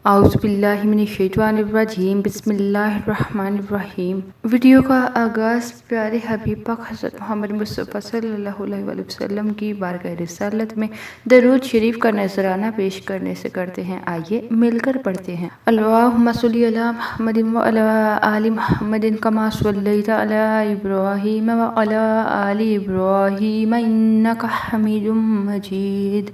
اعوذ باللہ من الشیطان الرجیم بسم اللہ الرحمن الرحیم۔ ویڈیو کا آغاز پیارے حبیب پاک حضرت محمد مصطفیٰ صلی اللہ علیہ وآلہ وسلم کی بارگاہ رسالت میں درود شریف کا نذرانہ پیش کرنے سے کرتے ہیں۔ آئیے مل کر پڑھتے ہیں۔ اللہم صلی علی محمد وعلی آل محمد کما صلیت علی ابراہیم وعلی آل ابراہیم انک حمید مجید۔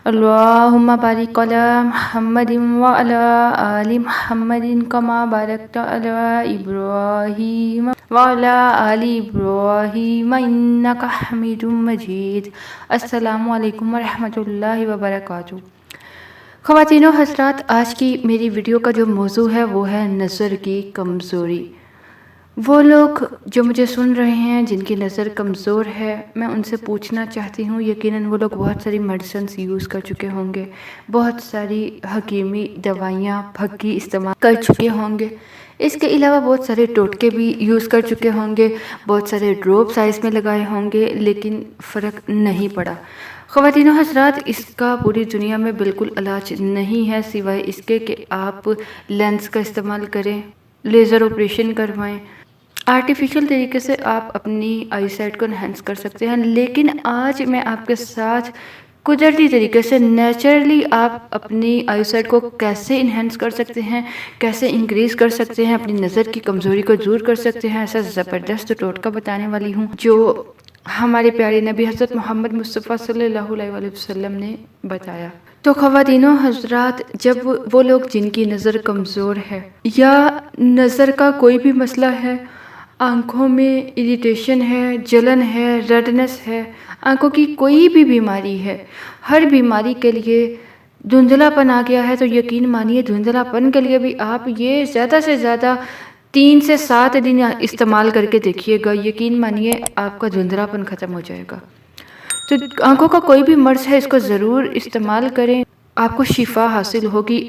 اللہم بارک علی محمد وعلی آل محمد کما بارکت علی ابراہیم وعلی آل ابراہیم انک حمید مجید۔ السلام علیکم ورحمۃ اللہ وبرکاتہ۔ خواتین و حضرات، آج کی میری ویڈیو کا جو موضوع ہے وہ ہے نظر کی کمزوری۔ وہ لوگ جو مجھے سن رہے ہیں جن کی نظر کمزور ہے، میں ان سے پوچھنا چاہتی ہوں، یقیناً وہ لوگ بہت ساری میڈیسنز یوز کر چکے ہوں گے، بہت ساری حکیمی دوائیاں پھکی استعمال کر چکے ہوں گے، اس کے علاوہ بہت سارے ٹوٹکے بھی یوز کر چکے ہوں گے، بہت سارے ڈراپ سائز میں لگائے ہوں گے، لیکن فرق نہیں پڑا۔ خواتین و حضرات، اس کا پوری دنیا میں بالکل علاج نہیں ہے سوائے اس کے کہ آپ لینس کا استعمال کریں، لیزر آپریشن کروائیں، آرٹیفیشل طریقے سے آپ اپنی آئی سائٹ کو انہینس کر سکتے ہیں۔ لیکن آج میں آپ کے ساتھ قدرتی طریقے سے نیچرلی آپ اپنی آئی سائٹ کو کیسے انہینس کر سکتے ہیں، کیسے انکریز کر سکتے ہیں، اپنی نظر کی کمزوری کو دور کر سکتے ہیں، ایسا زبردست ٹوٹکا بتانے والی ہوں جو ہمارے پیارے نبی حضرت محمد مصطفیٰ صلی اللہ علیہ وآلہ وسلم نے بتایا۔ تو خواتین و حضرات، جب وہ لوگ جن کی نظر کمزور ہے یا نظر کا کوئی بھی مسئلہ ہے، آنکھوں میں اریٹیشن ہے، جلن ہے، ریڈنس ہے، آنکھوں کی کوئی بھی بیماری ہے، ہر بیماری کے لیے دھندلا پن آ گیا ہے، تو یقین مانیے دھندلا پن کے لیے بھی آپ یہ زیادہ سے زیادہ 3 سے 7 دن استعمال کر کے دیکھیے گا، یقین مانیے آپ کا دھندلا پن ختم ہو جائے گا۔ تو آنکھوں کا کوئی بھی مرض ہے، اس کو ضرور استعمال کریں، آپ کو شفا حاصل ہوگی۔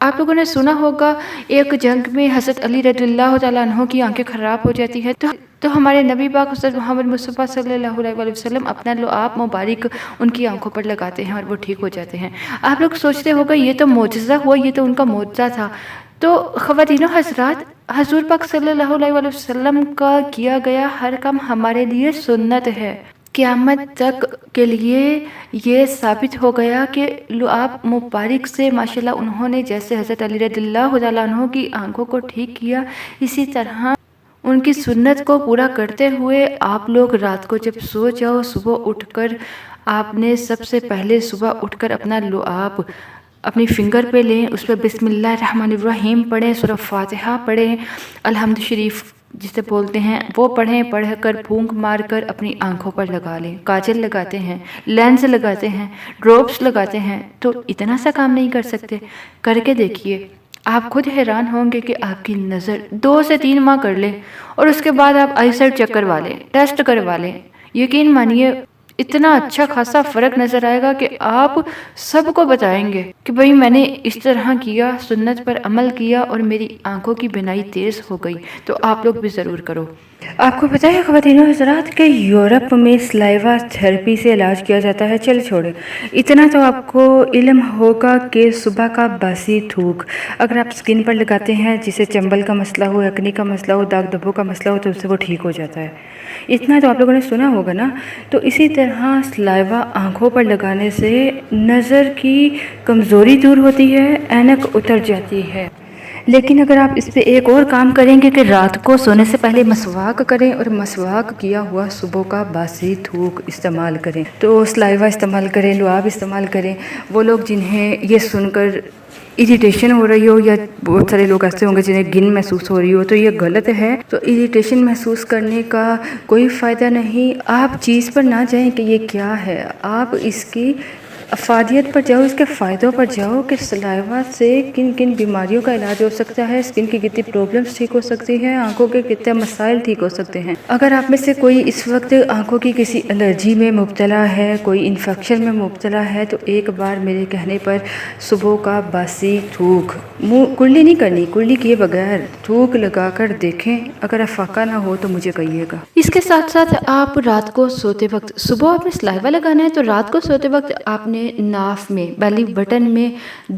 آپ لوگوں نے سنا ہوگا ایک جنگ میں حضرت علی رضی اللہ تعالیٰ عنہ کی آنکھیں خراب ہو جاتی ہے، تو ہمارے نبی پاک حضرت محمد مصطفیٰ صلی اللہ علیہ وآلہ وسلم اپنا لعاب مبارک ان کی آنکھوں پر لگاتے ہیں اور وہ ٹھیک ہو جاتے ہیں۔ آپ لوگ سوچتے ہوگا یہ تو معجزہ ہوا، یہ تو ان کا معجزہ تھا۔ تو خواتین و حضرات، حضور پاک صلی اللہ علیہ وآلہ وسلم کا کیا گیا ہر کام ہمارے لیے سنت ہے۔ قیامت تک کے لیے یہ ثابت ہو گیا کہ لعاب مبارک سے ماشاءاللہ انہوں نے جیسے حضرت علی رضی اللہ تعالیٰ عنہ کی آنکھوں کو ٹھیک کیا، اسی طرح ان کی سنت کو پورا کرتے ہوئے آپ لوگ رات کو جب سو جاؤ، صبح اٹھ کر آپ نے سب سے پہلے صبح اٹھ کر اپنا لعاب اپنی فنگر پہ لیں، اس پہ بسم اللہ الرحمن الرحیم پڑھیں، سورہ فاتحہ پڑھیں، الحمد شریف جسے بولتے ہیں وہ پڑھیں، پڑھ کر پھونک مار کر اپنی آنکھوں پر لگا لیں۔ کاجل لگاتے ہیں، لینس لگاتے ہیں، ڈراپس لگاتے ہیں، تو اتنا سا کام نہیں کر سکتے؟ کر کے دیکھیے، آپ خود حیران ہوں گے کہ آپ کی نظر 2 سے 3 ماہ کر لیں اور اس کے بعد آپ آئی سائٹ چیک کروا لیں، ٹیسٹ کروا لیں، یقین مانیے اتنا اچھا خاصا فرق نظر آئے گا کہ آپ سب کو بتائیں گے کہ بھئی میں نے اس طرح کیا، سنت پر عمل کیا اور میری آنکھوں کی بینائی تیز ہو گئی۔ تو آپ لوگ بھی ضرور کرو۔ آپ کو پتہ ہے خواتین و حضرات کہ یورپ میں سلائیوا تھراپی سے علاج کیا جاتا ہے؟ چل چھوڑے، اتنا تو آپ کو علم ہوگا کہ صبح کا باسی تھوک اگر آپ سکن پر لگاتے ہیں، جسے چنبل کا مسئلہ ہو، ایکنی کا مسئلہ ہو، داغ دھبوں کا مسئلہ ہو، تو اس سے وہ ٹھیک ہو جاتا ہے۔ اتنا تو آپ لوگوں نے سنا ہوگا نا۔ تو اسی طرح سلائیوا آنکھوں پر لگانے سے نظر کی کمزوری دور ہوتی ہے، اینک اتر جاتی ہے۔ لیکن اگر آپ اس پہ ایک اور کام کریں گے کہ رات کو سونے سے پہلے مسواک کریں اور مسواک کیا ہوا صبح کا باسی تھوک استعمال کریں، تو سلائیوا استعمال کریں، لعاب استعمال کریں۔ وہ لوگ جنہیں یہ سن کر اریٹیشن ہو رہی ہو، یا بہت سارے لوگ ایسے ہوں گے جنہیں گن محسوس ہو رہی ہو، تو یہ غلط ہے۔ تو اریٹیشن محسوس کرنے کا کوئی فائدہ نہیں۔ آپ چیز پر نہ جائیں کہ یہ کیا ہے، آپ اس کی افادیت پر جاؤ، اس کے فائدوں پر جاؤ کہ سلائیوا سے کن کن بیماریوں کا علاج ہو سکتا ہے، اسکن کی کتنی پرابلمز ٹھیک ہو سکتی ہیں، آنکھوں کے کتنے مسائل ٹھیک ہو سکتے ہیں۔ اگر آپ میں سے کوئی اس وقت آنکھوں کی کسی الرجی میں مبتلا ہے، کوئی انفیکشن میں مبتلا ہے، تو ایک بار میرے کہنے پر صبح کا باسی تھوک، منہ کلی نہیں کرنی، کلی کیے بغیر تھوک لگا کر دیکھیں، اگر افاقہ نہ ہو تو مجھے کہیے گا۔ اس کے ساتھ ساتھ آپ رات کو سوتے وقت، صبح آپ نے سلائیوا لگانا ہے تو رات کو سوتے وقت آپ نے نے ناف میں بیلی بٹن میں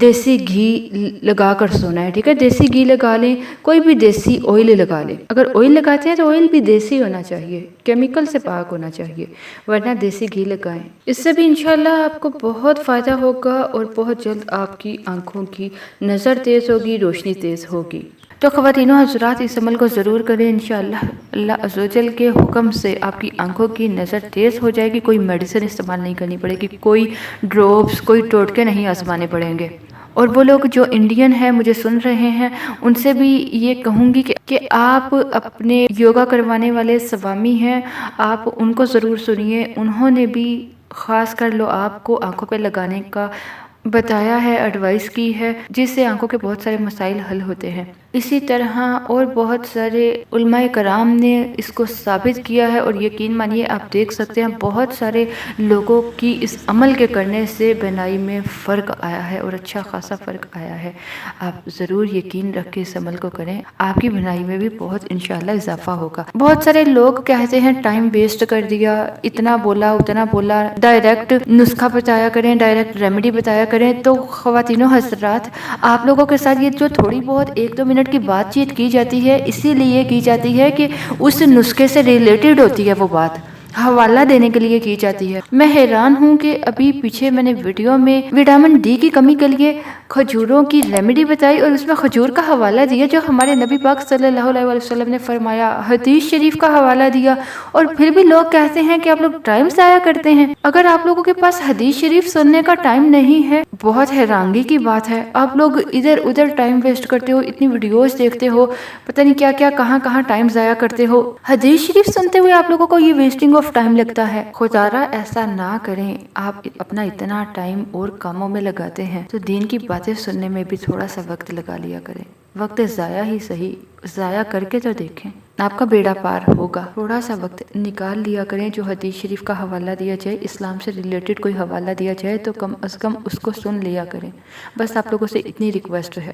دیسی گھی لگا کر سونا ہے، ٹھیک ہے؟ دیسی گھی لگا لیں، کوئی بھی دیسی آئل لگا لیں۔ اگر آئل لگاتے ہیں تو آئل بھی دیسی ہونا چاہیے، کیمیکل سے پاک ہونا چاہیے، ورنہ دیسی گھی لگائیں۔ اس سے بھی انشاءاللہ آپ کو بہت فائدہ ہوگا اور بہت جلد آپ کی آنکھوں کی نظر تیز ہوگی، روشنی تیز ہوگی۔ تو خواتین و حضرات اس عمل کو ضرور کریں، انشاءاللہ اللہ عز و جل کے حکم سے آپ کی آنکھوں کی نظر تیز ہو جائے گی، کوئی میڈیسن استعمال نہیں کرنی پڑے گی، کوئی ڈراپس، کوئی ٹوٹکے نہیں آزمانے پڑیں گے۔ اور وہ لوگ جو انڈین ہیں مجھے سن رہے ہیں ان سے بھی یہ کہوں گی کہ آپ اپنے یوگا کروانے والے سوامی ہیں، آپ ان کو ضرور سنیے، انہوں نے بھی خاص کر لو آپ کو آنکھوں پہ لگانے کا بتایا ہے، ایڈوائس کی ہے، جس سے آنکھوں کے بہت سارے مسائل حل ہوتے ہیں۔ اسی طرح اور بہت سارے علماء کرام نے اس کو ثابت کیا ہے، اور یقین مانیے آپ دیکھ سکتے ہیں بہت سارے لوگوں کی اس عمل کے کرنے سے بینائی میں فرق آیا ہے، اور اچھا خاصا فرق آیا ہے۔ آپ ضرور یقین رکھ کے اس عمل کو کریں، آپ کی بینائی میں بھی بہت انشاءاللہ اضافہ ہوگا۔ بہت سارے لوگ کہتے ہیں ٹائم ویسٹ کر دیا، اتنا بولا اتنا بولا، ڈائریکٹ نسخہ بتایا کریں، ڈائریکٹ ریمیڈی بتایا کریں۔ تو خواتین و حضرات آپ لوگوں کے ساتھ یہ جو تھوڑی بہت 1-2 منٹ کی بات چیت کی جاتی ہے، اسی لیے کی جاتی ہے کہ اس نسخے سے ریلیٹڈ ہوتی ہے، وہ بات حوالہ دینے کے لیے کی جاتی ہے۔ میں حیران ہوں کہ ابھی پیچھے میں نے ویڈیو میں وٹامن ڈی کی کمی کے لیے کھجوروں کی ریمیڈی بتائی اور اس میں کھجور کا حوالہ دیا جو ہمارے نبی پاک صلی اللہ علیہ وسلم نے فرمایا، حدیث شریف کا حوالہ دیا، اور پھر بھی لوگ کہتے ہیں کہ آپ لوگ ٹائم ضائع کرتے ہیں۔ اگر آپ لوگوں کے پاس حدیث شریف سننے کا ٹائم نہیں ہے، بہت حیرانگی کی بات ہے، آپ لوگ ادھر ادھر ٹائم ویسٹ کرتے ہو، اتنی ویڈیوز دیکھتے ہو، پتہ نہیں کیا کیا کہاں کہاں ٹائم ضائع کرتے ہو، حدیث شریف سنتے ہوئے آپ لوگوں کو یہ ویسٹنگ آف ٹائم لگتا ہے۔ خدا را ایسا نہ کریں، آپ اپنا اتنا ٹائم اور کاموں میں لگاتے ہیں تو دین کی باتیں سننے میں بھی تھوڑا سا وقت لگا لیا کریں، وقت ضائع ہی صحیح، ضائع کر کے تو دیکھیں، آپ کا بیڑا پار ہوگا۔ تھوڑا سا وقت نکال لیا کریں، جو حدیث شریف کا حوالہ دیا جائے، اسلام سے ریلیٹڈ کوئی حوالہ دیا جائے تو کم از کم اس کو سن لیا کریں۔ بس آپ لوگوں سے اتنی ریکویسٹ ہے۔